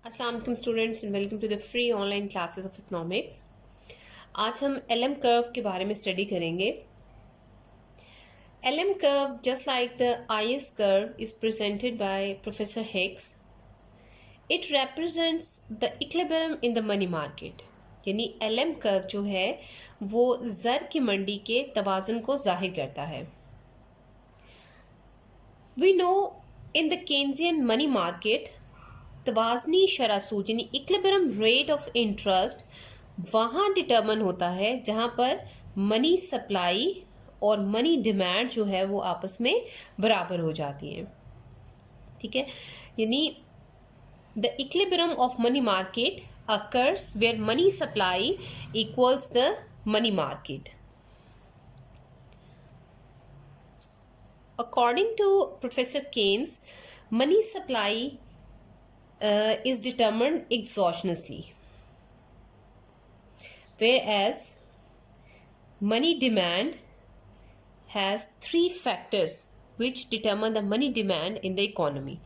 अस्सलाम वालेकुम students and welcome to the free online classes of economics. आज हम एलएम कर्व के बारे में स्टडी करेंगे। LM curve just like the IS curve is presented by professor Hicks. It represents the equilibrium in the money market. यानी LM curve जो है वो ज़र की मंडी के तवाज़ुन को जाहिर करता है। We know in the Keynesian money market तवाज़नी शरह सूद यानी इक्विलिब्रियम रेट ऑफ इंटरेस्ट वहाँ डिटर्मन होता है जहाँ पर मनी सप्लाई और मनी डिमांड जो है वो आपस में बराबर हो जाती हैं। ठीक है, यानी the equilibrium of money market occurs where money supply equals the money market. According to Professor Keynes, money supply is determined exogenously, whereas money demand has three factors which determine the money demand in the economy.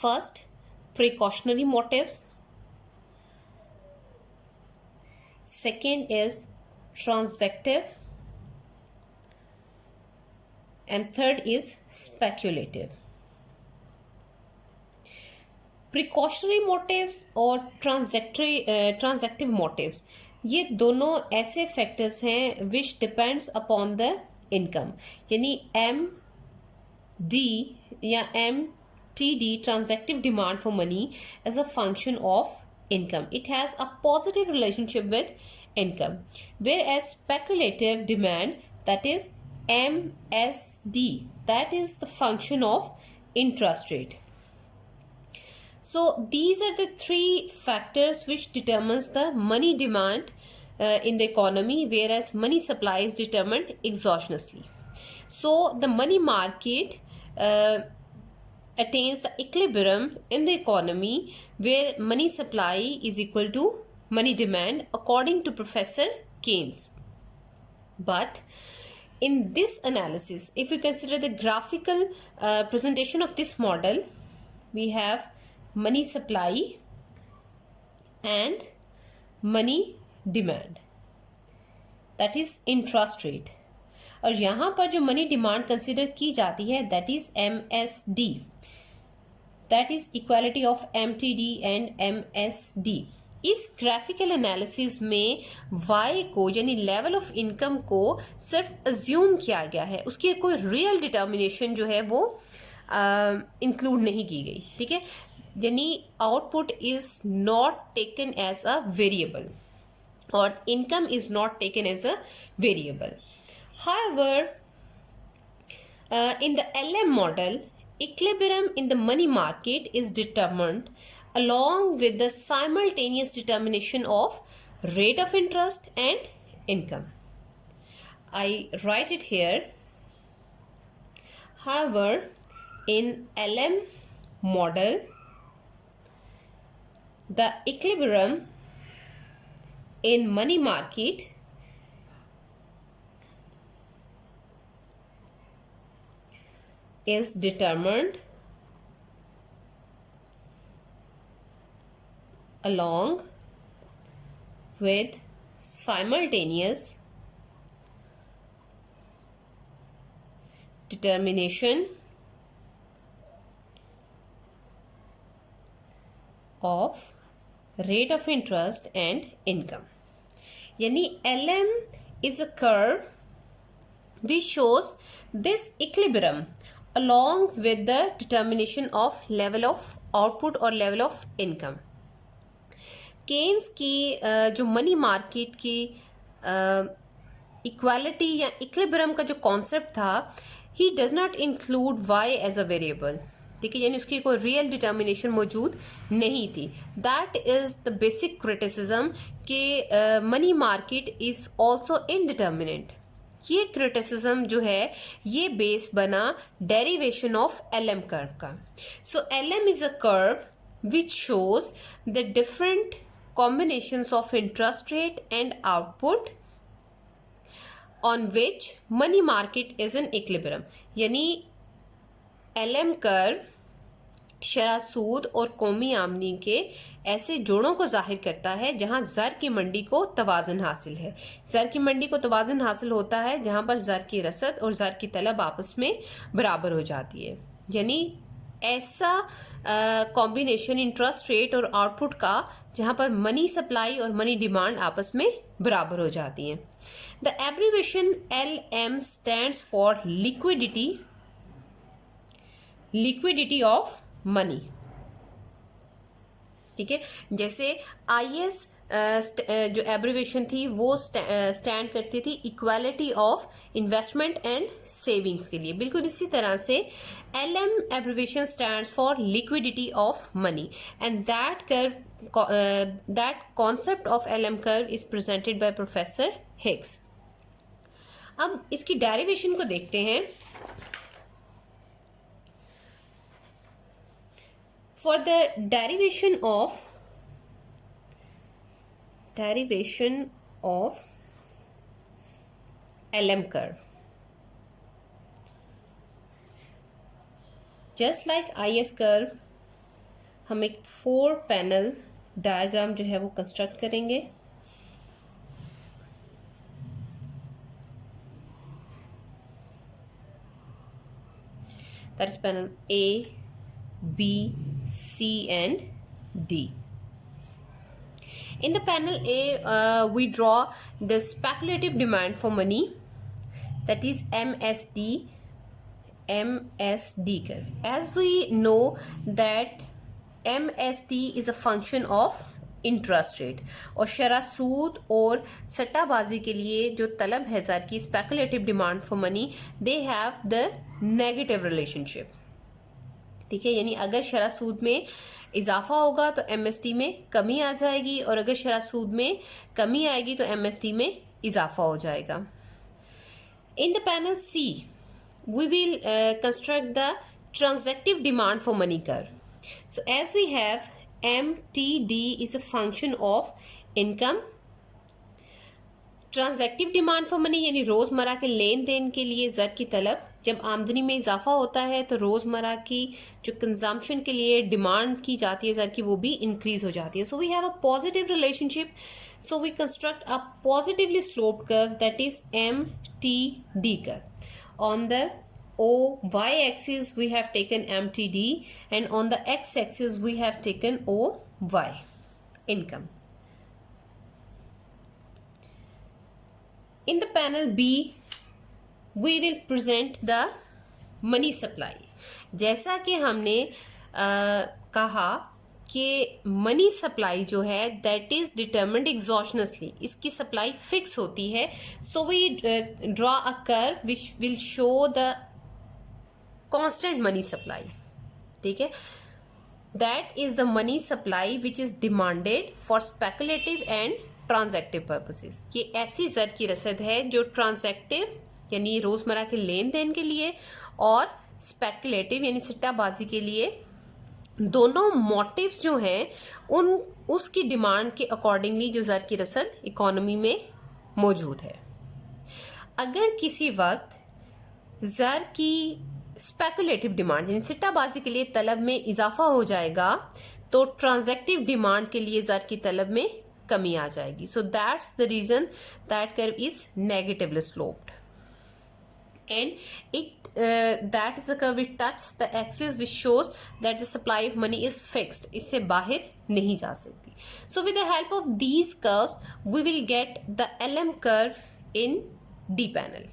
First, precautionary motives. Second is transactive. And third is speculative. Precautionary motives और transactive motives ये दोनों ऐसे factors हैं which depends upon the income. यानी M D या M T D transactive demand for money as a function of income. It has a positive relationship with income, whereas speculative demand, that is MSD, that is the function of interest rate. So these are the three factors which determines the money demand in the economy, whereas money supply is determined exogenously. So the money market attains the equilibrium in the economy where money supply is equal to money demand according to Professor Keynes. But in this analysis, if we consider the graphical presentation of this model, we have money supply and money demand, that is interest rate. और यहाँ पर जो money demand consider की जाती है that is MSD, that is equality of MTD and MSD। इस graphical analysis में Y को यानी लेवल ऑफ इनकम को सिर्फ अज्यूम किया गया है, उसकी कोई रियल डिटर्मिनेशन जो है वो इंक्लूड नहीं की गई। ठीक है, यानी output is not taken as a variable और income is not taken as a variable. However, in the LM model, equilibrium in the money market is determined along with the simultaneous determination of rate of interest and income. I write it here. However, in LM model, the equilibrium in money market is determined along with simultaneous determination of rate of interest and income. Yani LM is a curve which shows this equilibrium along with the determination of level of output or level of income. Keynes की जो money market की equality या equilibrium का जो concept था, he does not include Y as a variable. ठीक है, यानी उसकी कोई रियल डिटर्मिनेशन मौजूद नहीं थी। That is the basic criticism कि money market is also indeterminant. ये क्रिटिसिज्म जो है ये बेस बना डेरिवेशन ऑफ LM कर्व का। सो LM is a curve which shows the different combinations of interest rate and output on which money market is in equilibrium. यानी LM curve शरह सूद और कौमी आमदनी के ऐसे जोड़ों को जाहिर करता है जहां ज़र की मंडी को तवाज़ुन हासिल है। ज़र की मंडी को तवाज़ुन हासिल होता है जहां पर ज़र की रसद और ज़र की तलब आपस में बराबर हो जाती है। यानी ऐसा कॉम्बिनेशन इंटरेस्ट रेट और आउटपुट का जहां पर मनी सप्लाई और मनी डिमांड आपस में बराबर हो जाती हैं। The abbreviation LM stands for liquidity of money. ठीक है, जैसे IS जो एब्रीवेशन थी वो स्टैंड करती थी equality of investment and savings के लिए। बिल्कुल इसी तरह से LM abbreviation stands for liquidity of money and that concept of LM curve is presented by professor Higgs. अब इसकी डेरिवेशन को देखते हैं। For the derivation of LM curve, just like IS curve, हम एक 4 पैनल डायग्राम जो है वो कंस्ट्रक्ट करेंगे। That is panel A, B, C and D. In the panel A, we draw the speculative demand for money, that is MSD curve. As we know that MSD is a function of interest rate, और शरह सूद और सट्टाबाजी के लिए जो तलब है ज़र की speculative demand for money, they have the negative relationship. ठीक है, यानी अगर शरह सूद में इजाफा होगा तो MSD में कमी आ जाएगी, और अगर शरह सूद में कमी आएगी तो MSD में इजाफा हो जाएगा। इन the panel C we will construct the transactive demand for money curve. So as we have MTD is a function of income, transactive demand for money यानी रोज़मर्रा के लेन देन के लिए ज़र की तलब। जब आमदनी में इजाफा होता है तो रोज़मर्रा की जो कंजम्पशन के लिए डिमांड की जाती है ज़र की, वो भी इंक्रीज हो जाती है। So we have a positive relationship, so we construct a positively sloped curve, that is MTD curve. On the y axis we have taken MTD and on the x axis we have taken OY, income. In the panel B we will present the money supply. जैसा कि हमने कहा कि money supply जो है that is determined एग्जॉशनसली, इसकी supply fix होती है। So we draw a curve which will show the constant money supply. ठीक है, that is the money supply which is demanded for speculative and transactive purposes. ये ऐसी ज़र की रसद है जो ट्रांजैक्टिव यानी रोज़मर्रा के लेन देन के लिए और स्पेकुलेटिव यानी सट्टाबाजी के लिए, दोनों मोटिव्स जो हैं उसकी डिमांड के अकॉर्डिंगली जो ज़र की रसद इकोनॉमी में मौजूद है। अगर किसी वक्त ज़र की स्पेकुलेटिव डिमांड यानी सिट्टाबाजी के लिए तलब में इजाफा हो जाएगा तो ट्रांजैक्टिव डिमांड के लिए ज़र की तलब में कमी आ जाएगी। So that's the reason that curve is negatively sloped and it that is the curve which touch the axis which shows that the supply of money is fixed, इससे बाहर नहीं जा सकती। So with the help of these curves we will get the LM curve in D panel.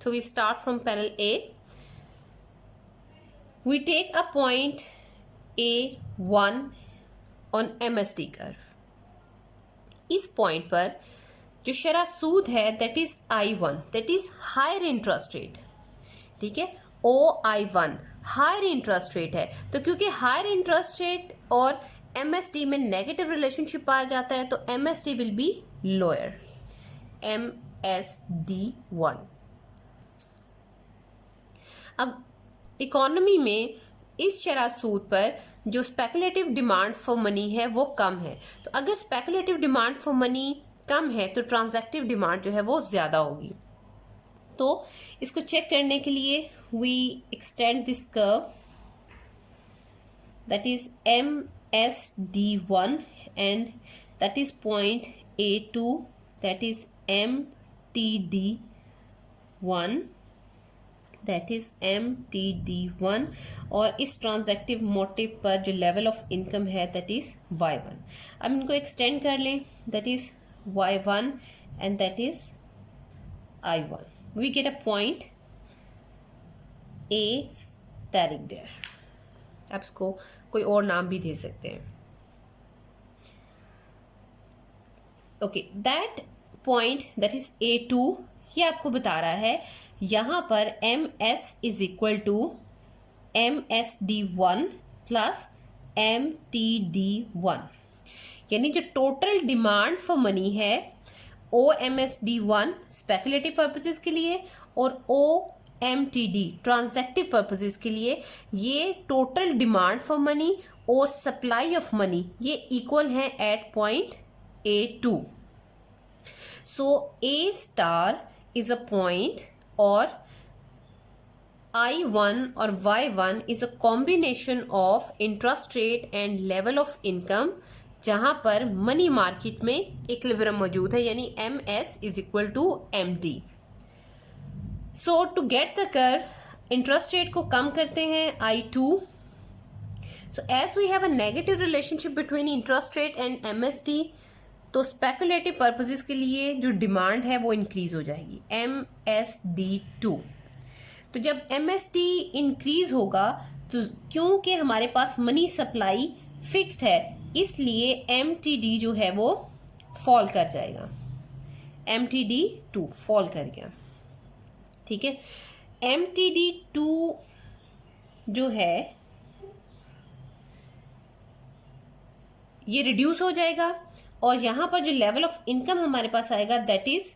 So we start from panel A. We take a point A1 on MSD curve. इस point पर जो शरह सूद है that is I1, that is higher interest rate. ठीक है, OI1 higher interest rate है, तो क्योंकि हायर इंटरेस्ट रेट और MSD में नेगेटिव रिलेशनशिप पाया जाता है तो MSD will be lower, MSD1। अब इकोनॉमी में इस शरह सूद पर जो स्पेकुलेटिव डिमांड फॉर मनी है वो कम है, तो अगर स्पेकुलेटिव डिमांड फॉर मनी कम है तो ट्रांजैक्टिव डिमांड जो है वो ज़्यादा होगी। तो इसको चेक करने के लिए we extend this curve that is MSD1, and that is point A2, that is MTD1, that is MTD1, और इस ट्रांजैक्टिव मोटिव पर जो लेवल ऑफ इनकम है दैट इज Y1. अब इनको एक्सटेंड कर लें, that is Y1 and that is I1. We get a point A asterisk there. आप इसको कोई और नाम भी दे सकते हैं. Okay, that point that is A2, ये आपको बता रहा है यहाँ पर MS is equal to MSD1 plus MTD1, यानी जो टोटल डिमांड फॉर मनी है OMSD1 स्पेकुलेटिव पर्पसेस के लिए और OMTD ट्रांजैक्टिव पर्पसेस के लिए, ये टोटल डिमांड फॉर मनी और सप्लाई ऑफ मनी ये इक्वल है at point A2. So A star is a point और I1 और Y1 is a combination of interest rate and level of income, जहां पर मनी मार्केट में equilibrium मौजूद है, यानी MS is equal to MD. So to get the curve interest rate को कम करते हैं I2. So as we have a negative relationship between interest rate and MSD, तो स्पेकुलेटिव पर्पसेस के लिए जो डिमांड है वो इंक्रीज हो जाएगी MSD2. तो जब MSD इंक्रीज होगा तो क्योंकि हमारे पास मनी सप्लाई फिक्स्ड है, इसलिए MTD जो है वो फॉल कर जाएगा. MTD2 फॉल कर गया. ठीक है, MTD2 जो है ये रिड्यूस हो जाएगा और यहाँ पर जो लेवल ऑफ इनकम हमारे पास आएगा दैट इज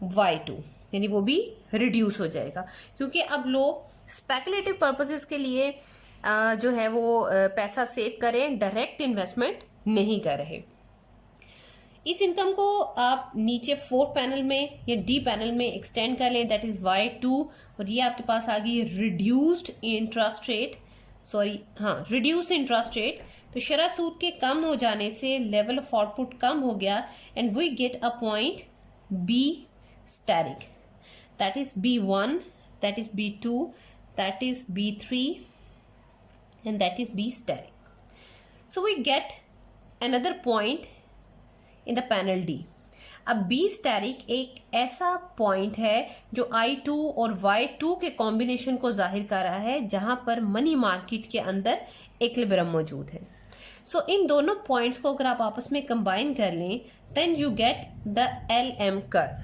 Y2, यानी वो भी रिड्यूस हो जाएगा, क्योंकि अब लोग स्पेकुलेटिव पर्पसेस के लिए जो है वो पैसा सेव करें, डायरेक्ट इन्वेस्टमेंट नहीं कर रहे. इस इनकम को आप नीचे फोर्थ पैनल में या डी पैनल में एक्सटेंड कर लें, दैट इज Y2, और ये आपके पास आ गई reduced interest rate, reduced interest rate. तो शरह सूद के कम हो जाने से लेवल ऑफ आउटपुट कम हो गया and we get a point B asterisk, that is B1, that is B2, that is B3 and that is B asterisk. So we get another point in the panel D. अब B asterisk एक ऐसा point है जो I2 और Y2 के combination को जाहिर कर रहा है, जहां पर मनी मार्केट के अंदर इक्विलिब्रियम मौजूद है. सो इन दोनों पॉइंट्स को अगर आप आपस में कंबाइन कर लें then you get the LM curve.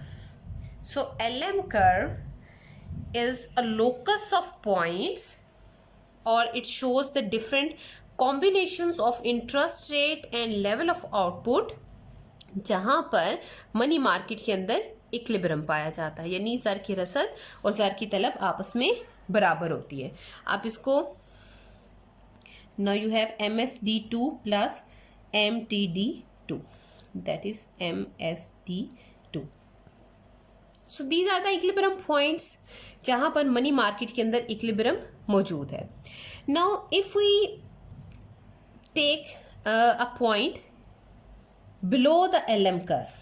So LM curve is a locus of points और it shows the different combinations of interest rate and level of output, जहां पर मनी मार्केट के अंदर इक्विलिब्रियम पाया जाता है, यानी ज़र की रसद और ज़र की तलब आपस में बराबर होती है. आप इसको now you have MSD2 plus MTD2, that is MSD2. so these are the equilibrium points जहां पर मनी मार्केट के अंदर इक्विलिब्रियम मौजूद है. now if we take a point below the LM curve,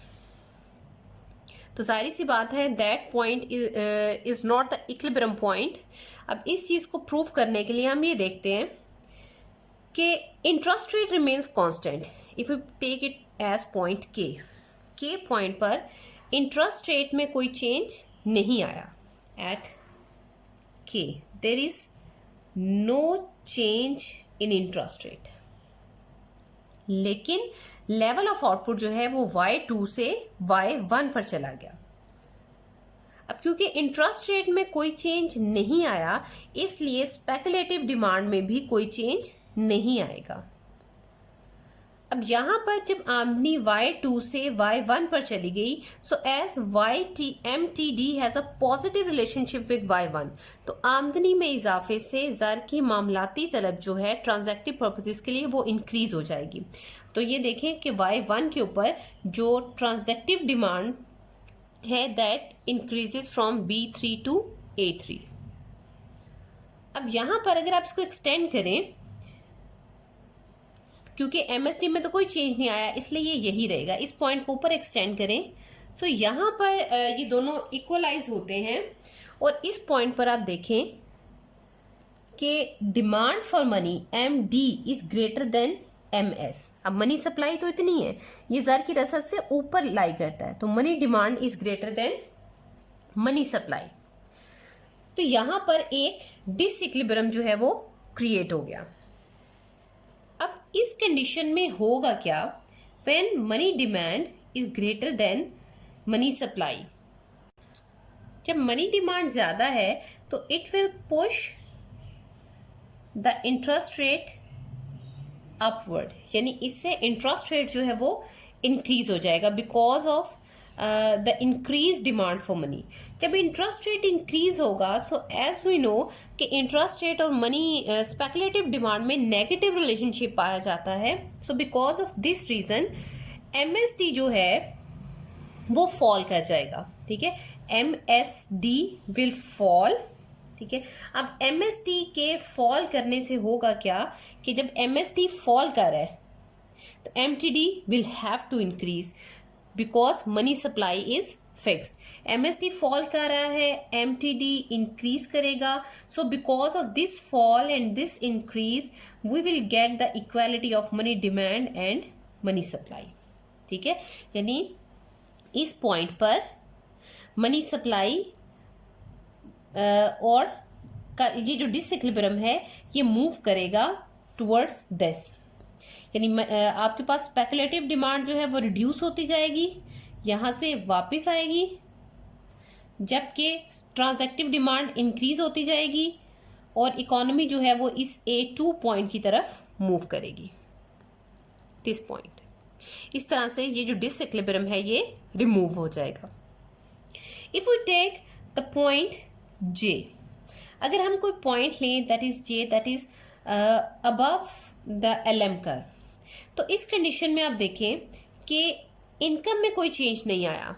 तो सारी सी बात है that point is not the equilibrium point. अब इस चीज़ को प्रूव करने के लिए हम ये देखते हैं कि interest rate remains constant. If you take it as point K point पर इंटरेस्ट रेट में कोई चेंज नहीं आया. At K there is no change in interest rate, लेकिन लेवल ऑफ आउटपुट जो है वो Y2 से Y1 पर चला गया. अब क्योंकि इंटरेस्ट रेट में कोई चेंज नहीं आया, इसलिए स्पेकुलेटिव डिमांड में भी कोई चेंज नहीं आएगा. अब यहाँ पर जब आमदनी Y2 से Y1 पर चली गई, so as MTD has a positive relationship with Y1, तो आमदनी में इजाफे से ज़र की मामलाती तलब जो है ट्रांजैक्टिव पर्पसेस के लिए वो इंक्रीज हो जाएगी. तो ये देखें कि Y1 के ऊपर जो ट्रांजैक्टिव डिमांड है that increases from B3 to A3. अब यहाँ पर अगर आप इसको एक्सटेंड करें क्योंकि MSD में तो कोई चेंज नहीं आया, इसलिए ये यही रहेगा। इस पॉइंट को ऊपर एक्सटेंड करें, सो यहाँ पर ये दोनों इक्वलाइज होते हैं, और इस पॉइंट पर आप देखें कि demand for money MD is greater than MS। अब मनी सप्लाई तो इतनी है, ये ज़र की रसद से ऊपर लाई करता है, तो money demand is greater than money supply. तो यहाँ पर एक डिसइक्विलिब्रियम जो है वो क्रिएट हो गया। अब इस कंडीशन में होगा क्या, when money demand is greater than money supply. जब मनी डिमांड ज़्यादा है तो it will push the interest rate upward, यानी इससे इंटरेस्ट रेट जो है वो इंक्रीज हो जाएगा because of the increase demand for money. जब इंटरेस्ट रेट इंक्रीज होगा, सो एज वी नो कि इंटरेस्ट रेट और मनी स्पेकुलेटिव डिमांड में नेगेटिव रिलेशनशिप पाया जाता है। सो because of this reason MSD जो है वो फॉल कर जाएगा। ठीक है, MSD विल फॉल। ठीक है, अब MSD के फॉल करने से होगा क्या कि जब MSD फॉल कर रहा है तो MTD will have to increase because money supply is fixed. MSD fall कर रहा है, MTD इंक्रीज करेगा। So because of this fall and this increase we will get the equality of money demand and money supply. ठीक है, यानी इस point पर money supply और का ये जो डिसइक्विलिब्रियम है ये मूव करेगा टुवर्ड्स दिस, यानी आपके पास स्पेकुलेटिव डिमांड जो है वो रिड्यूस होती जाएगी, यहाँ से वापस आएगी, जबकि ट्रांजैक्टिव डिमांड इंक्रीज होती जाएगी और इकोनॉमी जो है वो इस A2 पॉइंट की तरफ मूव करेगी, दिस पॉइंट। इस तरह से ये जो डिसइक्विलिब्रियम है ये रिमूव हो जाएगा। If we take the point J, अगर हम कोई पॉइंट लें that is J, that is above the LM curve, तो इस कंडीशन में आप देखें कि इनकम में कोई चेंज नहीं आया,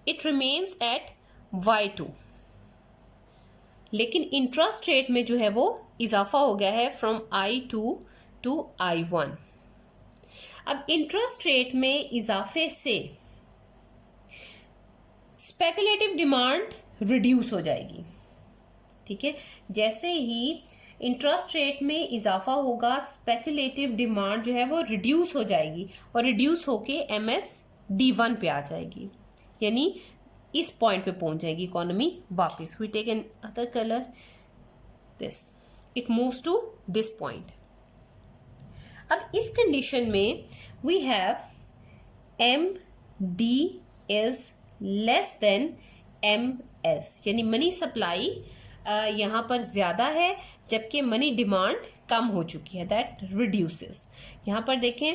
इट रिमेन्स एट Y2, लेकिन इंटरेस्ट रेट में जो है वो इजाफा हो गया है फ्रॉम I2 टू I1। अब इंटरेस्ट रेट में इजाफे से स्पेकुलेटिव डिमांड रिड्यूस हो जाएगी। ठीक है, जैसे ही इंटरेस्ट रेट में इजाफा होगा स्पेकुलेटिव डिमांड जो है वो रिड्यूस हो जाएगी और रिड्यूस होके MSD1 पे आ जाएगी, यानी इस पॉइंट पे पहुंच जाएगी इकोनॉमी वापस। We take another colour, this, it moves to this point. अब इस कंडीशन में we have MD is less than MS, यानी मनी सप्लाई यहाँ पर ज़्यादा है जबकि मनी डिमांड कम हो चुकी है, दैट रिड्यूसेस। यहाँ पर देखें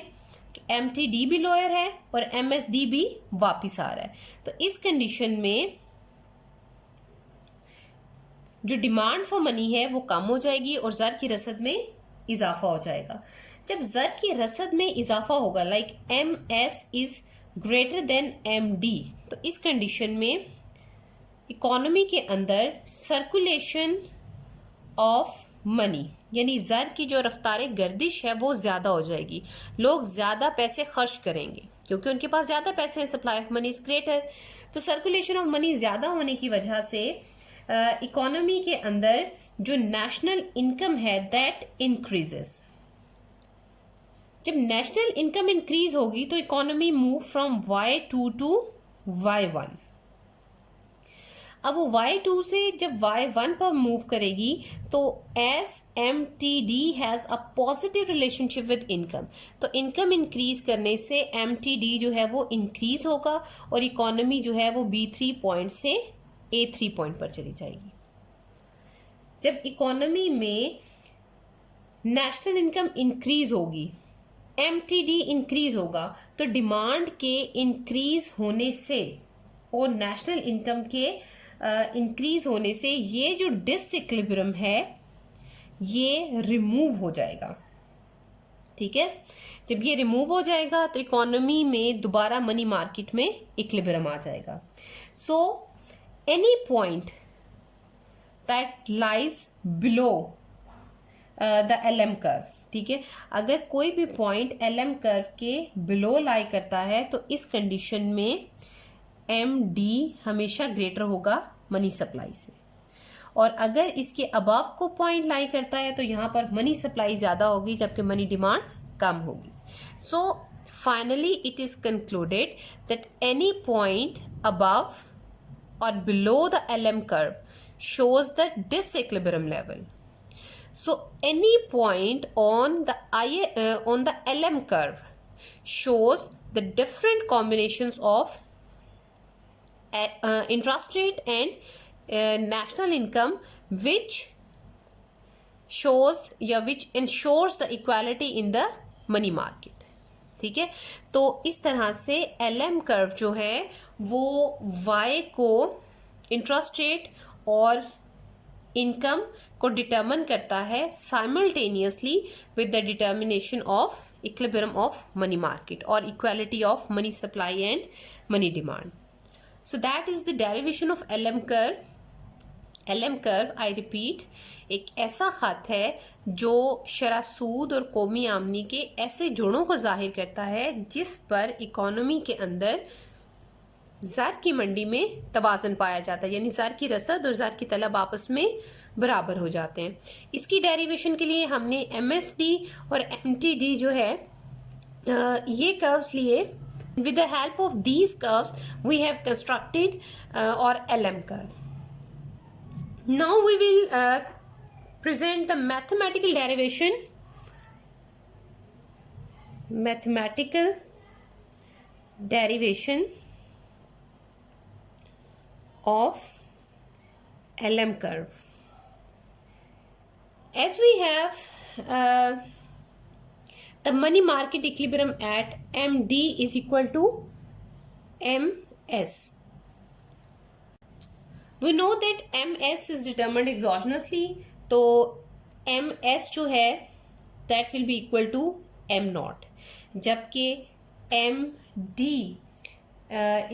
कि MTD भी लोअर है और MSD भी वापस आ रहा है। तो इस कंडीशन में जो डिमांड फॉर मनी है वो कम हो जाएगी और ज़र की रसद में इजाफा हो जाएगा। जब ज़र की रसद में इजाफा होगा, like MS is greater than MD, तो इस कंडीशन में इकोनॉमी के अंदर सर्कुलेशन ऑफ मनी, यानी ज़र की जो रफ्तार गर्दिश है वो ज़्यादा हो जाएगी, लोग ज़्यादा पैसे खर्च करेंगे क्योंकि उनके पास ज़्यादा पैसे हैं, supply of money is greater. तो सर्कुलेशन ऑफ मनी ज़्यादा होने की वजह से इकोनॉमी के अंदर जो नेशनल इनकम है दैट इंक्रीजेस। जब नेशनल इनकम इंक्रीज होगी तो economy move from Y2 to Y1। अब वो Y2 से जब Y1 पर मूव करेगी तो S MTD has a positive relationship with income, तो इनकम इंक्रीज करने से MTD जो है वो इंक्रीज होगा और इकोनॉमी जो है वो B3 पॉइंट से A3 पॉइंट पर चली जाएगी। जब इकोनॉमी में नेशनल इनकम इंक्रीज होगी, MTD इंक्रीज होगा, तो डिमांड के इंक्रीज होने से और नेशनल इनकम के इंक्रीज होने से ये जो डिसइक्विलिब्रियम है ये रिमूव हो जाएगा। ठीक है, जब ये रिमूव हो जाएगा तो इकोनॉमी में दोबारा मनी मार्केट में इक्विलिब्रियम आ जाएगा। So any point that lies below the LM curve, ठीक है, अगर कोई भी पॉइंट LM कर्व के बिलो लाई करता है तो इस कंडीशन में MD हमेशा ग्रेटर होगा मनी सप्लाई से, और अगर इसके अबव को पॉइंट लाई करता है तो यहाँ पर मनी सप्लाई ज़्यादा होगी जबकि मनी डिमांड कम होगी. So finally it is concluded that any point above or below the LM curve shows the disequilibrium level. So any point on the on the LM curve shows the different combinations of interest rate and national income which shows which ensures the equality in the money market. ठीक है, तो इस तरह से LM curve जो है वो Y को इंटरेस्ट रेट और इनकम को डिटर्मिन करता है simultaneously with the determination of equilibrium of money market और equality of money supply and money demand. So that is the derivation of LM curve. LM curve, I repeat, एक ऐसा ख़त है जो शरह सूद और कौमी आमदनी के ऐसे जोड़ों को जाहिर करता है जिस पर इकोनॉमी के अंदर ज़र की मंडी में तवाज़न पाया जाता है, यानी ज़र की रसद और ज़र की तलब आपस में बराबर हो जाते हैं. इसकी डेरिवेशन के लिए हमने MSD और MTD जो है ये कर्व्स लिए. With the help of these curves we have constructed और LM curve. Now we will present the mathematical derivation of LM curve. As we have the money market equilibrium at MD is equal to MS. We know that MS is determined exogenously, तो MS जो है that will be equal to M naught, जबकि MD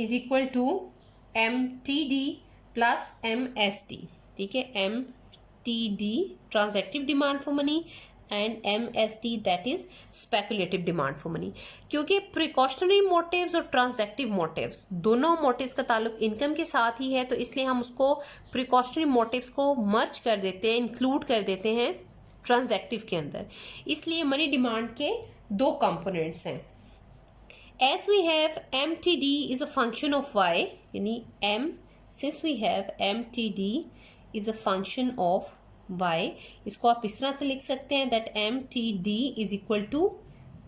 is equal to MTD plus MSD. ठीक है, MTD transactive demand for money and MSD that is speculative demand for money. क्योंकि precautionary motives और transactive motives दोनों motives का ताल्लुक income के साथ ही है, तो इसलिए हम उसको प्रिकॉशनरी मोटिव्स को मर्ज कर देते हैं, इंक्लूड कर देते हैं ट्रांजैक्टिव के अंदर. इसलिए मनी डिमांड के दो कंपोनेंट्स हैं. As we have MTD is a function of Y, यानी since we have MTD is a function of Y, इसको आप इस तरह से लिख सकते हैं that MTD is equal to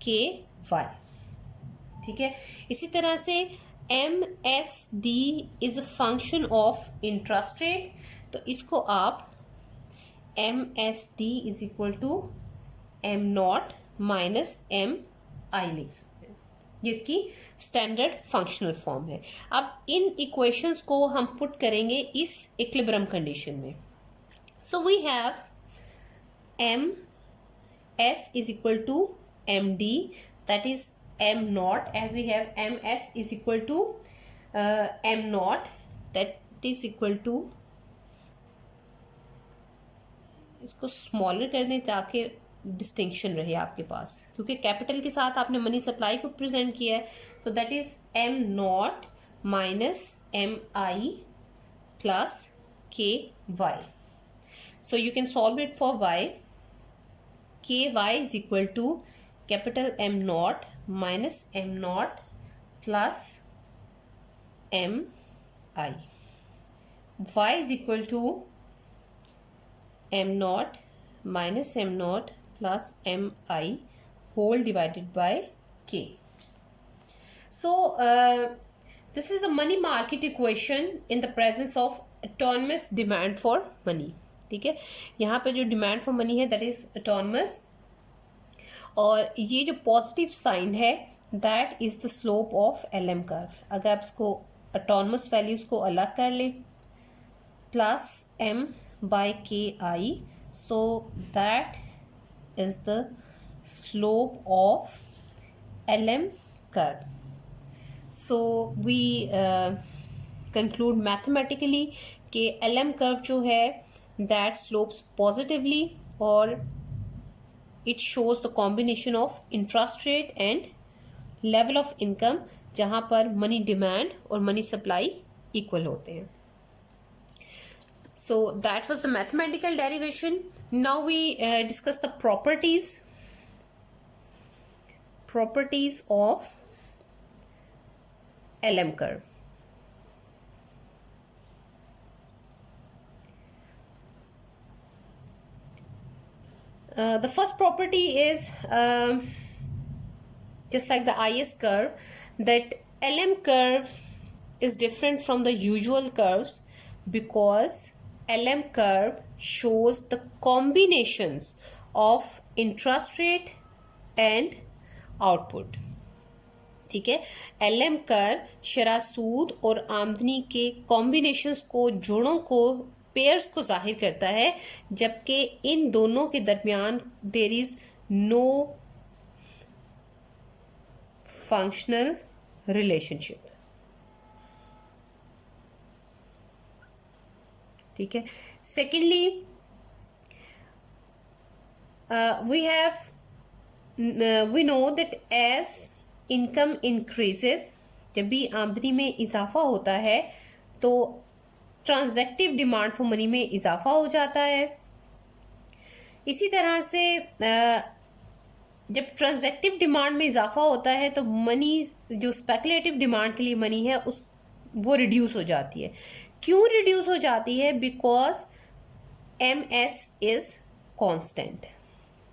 KY. ठीक है, इसी तरह से MSD is a function of interest rate, तो इसको आप MSD is equal to M naught minus MI लिख सकते हैं. ये इसकी स्टैंडर्ड फंक्शनल फॉर्म है. अब इन इक्वेशंस को हम पुट करेंगे इस इक्विलिब्रियम कंडीशन में. So we have MS is equal to MD, that is M naught, as we have MS is equal to M naught, that is equal to, इसको smaller कर दें ताकि डिस्टिंक्शन रहे आपके पास, क्योंकि कैपिटल के साथ आपने मनी सप्लाई को प्रेजेंट किया है. तो that is M naught minus MI plus KY. So you can solve it for Y. KY is equal to capital M naught minus M naught plus MI. Y is equal to M naught minus M naught plus MI whole divided by K. So this is a money market equation in the presence of autonomous demand for money. ठीक है, यहाँ पे जो demand for money है that is autonomous, और ये जो positive sign है that is the slope of LM curve. अगर आप इसको ऑटोनमस वैल्यूज को अलग कर लें plus M/KI, so that is the slope of LM curve. So we conclude mathematically कि LM कर्व जो है that slopes positively, और it shows the combination of interest rate and level of income, जहां पर मनी डिमांड और money supply equal होते हैं. So that was the mathematical derivation. Now we discuss the properties of LM curve. The first property is just like the IS curve, that LM curve is different from the usual curves because LM curve shows the combinations of interest rate and output. ठीक है, LM curve शरह सूद और आमदनी के combinations को, जोड़ों को, pairs को जाहिर करता है, जबकि इन दोनों के दरमियान there is no functional relationship. ठीक है. Secondly we know that as income increases, जब भी आमदनी में इजाफा होता है तो ट्रांजैक्टिव डिमांड फॉर मनी में इजाफा हो जाता है. इसी तरह से जब ट्रांजैक्टिव डिमांड में इजाफा होता है तो मनी, जो स्पेकुलेटिव डिमांड के लिए मनी है, वो रिड्यूस हो जाती है. क्यों रिड्यूस हो जाती है? Because MS is constant.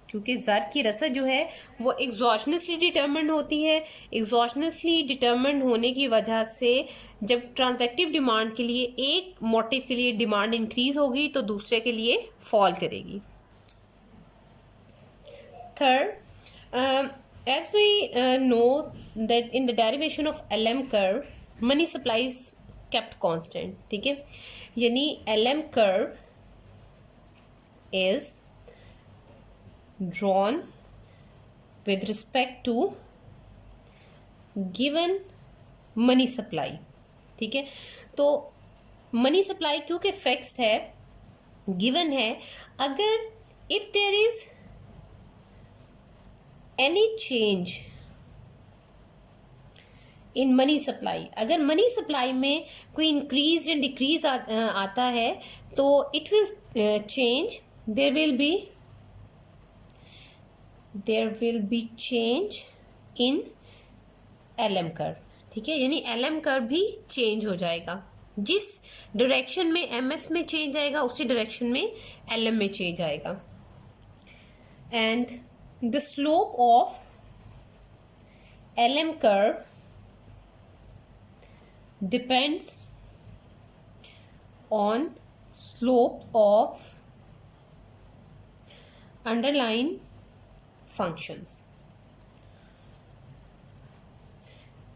क्योंकि ज़र की रसद जो है वो एग्जॉशनसली डिटर्मिन्ड होती है. एग्जॉशनसली डिटर्मिन्ड होने की वजह से जब ट्रांजैक्टिव डिमांड के लिए एक मोटिव के लिए डिमांड इंक्रीज होगी तो दूसरे के लिए फॉल करेगी. Third, as we know that in the derivation of LM curve money supply is kept constant. ठीक है, यानी LM curve is drawn with respect to given money supply. ठीक है, तो मनी सप्लाई क्योंकि फिक्स्ड है, गिवन है, अगर if there is any change in money supply, अगर मनी सप्लाई में कोई इंक्रीज एंड डिक्रीज आता है तो it will change, there will be change in LM curve. ठीक है, यानी LM कर्व भी चेंज हो जाएगा. जिस डायरेक्शन में MS में चेंज आएगा उसी डायरेक्शन में LM में चेंज आएगा. And the slope of LM curve depends on slope of underlying functions.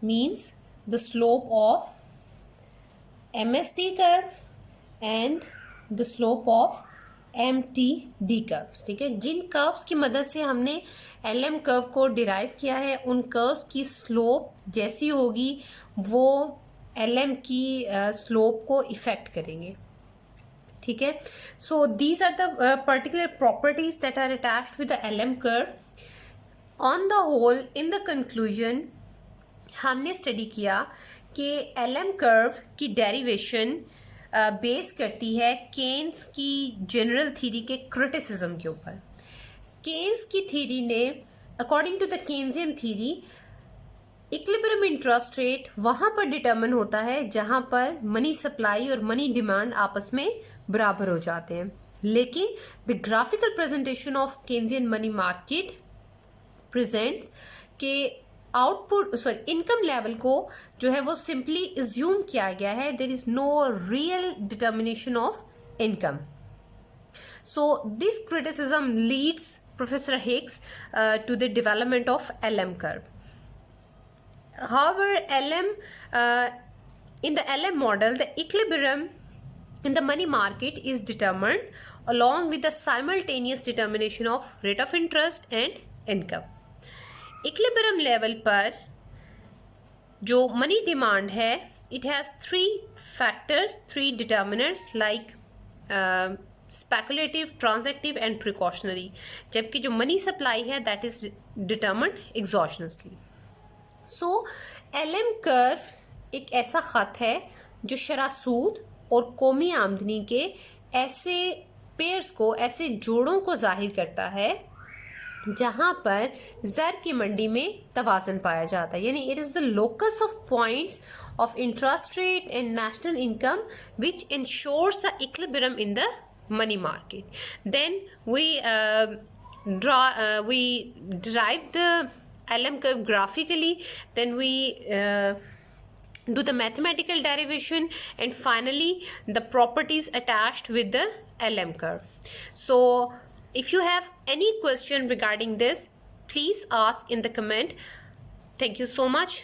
Means the slope of MSD curve and the slope of MTD curves. ठीक है, जिन कर्व्स की मदद से हमने LM कर्व को डिराइव किया है उन कर्व्स की स्लोप जैसी होगी वो LM की स्लोप को इफेक्ट करेंगे. ठीक है, so these are the particular properties that are attached with the LM curve. On the whole, in the conclusion, हमने स्टडी किया कि LM कर्व की डेरिवेशन बेस करती है केन्स की जनरल थ्योरी के क्रिटिसिज्म के ऊपर. केन्स की थ्योरी ने, according to the Keynesian theory, equilibrium interest rate वहाँ पर डिटर्मिन होता है जहाँ पर मनी सप्लाई और मनी डिमांड आपस में बराबर हो जाते हैं. लेकिन the graphical presentation of Keynesian money market presents के इनकम लेवल को जो है वो सिंपली एज्यूम किया गया है. There is no real determination of income. So this criticism leads professor Hicks to the development of LM curve. However, in the LM model, the equilibrium in the money market is determined along with the simultaneous determination of rate of interest and income. Equilibrium level पर जो money demand है, it has three factors, three determinants like speculative, transactive and precautionary, जबकि जो money supply है that is determined exogenously. So LM curve एक ऐसा ख़त है जो शरह सूद और कौमी आमदनी के ऐसे पेयर्स को, ऐसे जोड़ों को जाहिर करता है जहाँ पर ज़र की मंडी में तवाज़न पाया जाता है, यानी it is the locus of points of interest rate and national income which ensures the equilibrium in the money market. Then we derive the LM curve graphically, then we do the mathematical derivation, and finally the properties attached with the LM curve. So if you have any question regarding this, please ask in the comment. Thank you so much.